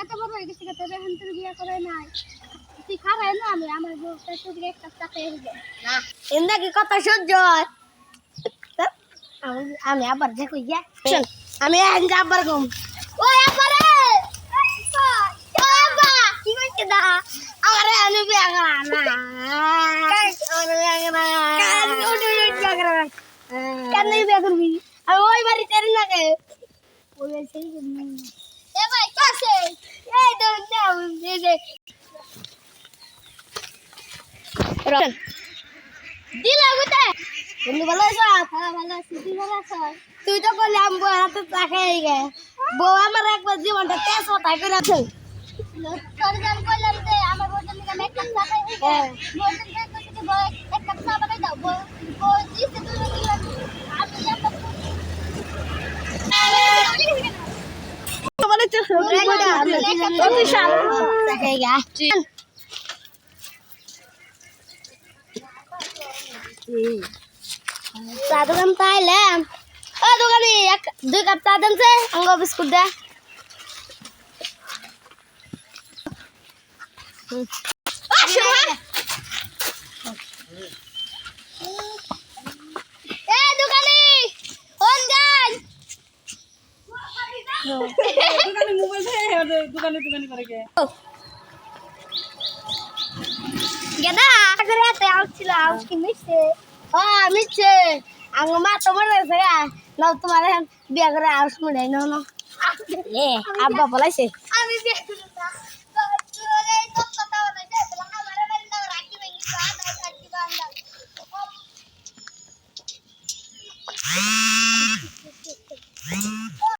এত বড় হয়ে গেছি তোদের এখন তুই বিয়ে করে নাই তুই খারাই না আমি আমার বউটা তোকে একটা টাকা এসে না এন্দা কি কথা সহ্য আমি আবার দেখো ইয়া আমি এখন আবার ঘুম ওই আবার ও আব্বা কি কইছে দা আমারে আমি বিয়ে করা না আমারে বিয়ে করা কান উঠে বিয়ে করা কেন বিয়ে করবি আমি ওই বাড়ি তেরি না কে ওই সেই এ ভাই কাছে এই তো নাও এই যে দিলা বুতে বন্ধু ভালো আছো হ্যাঁ ভালো আছি তুই ভালো আছো তুই তো বললি আমি বউ হাতে চা খেয়ে গে বউ আমার একবার জীবনটা তেজ হতাই করে আছে তোর জান কইলাম যে আমার বউর জন্য আমি একটা চা খাই গে বউর জন্য কইছি বউ একটা চা বানাই দাও বউ দিছে তুই আমি একটা মানে তো অতি শাল চা খেয়ে গে চা দোকান পাইলাম ও দোকানি এক দুই কাপ চা দেন সে অঙ্গ বিস্কুট দে এ দোকানি ওন যান দোকানে মোবাইল দে দোকানে করে কে গেদা করে এত আউছিল আউস কি মিছে ও মিছে আঙ্গ মা তোমার আছে নাও তোমার বিয়া করে আউস মুড়াই নাও না এ আব্বা বলাইছে আমি বিয়া করে না তোরে তো কথা বলে যে আমার বাড়ি না রাখি ভেঙি রাখি বান্দা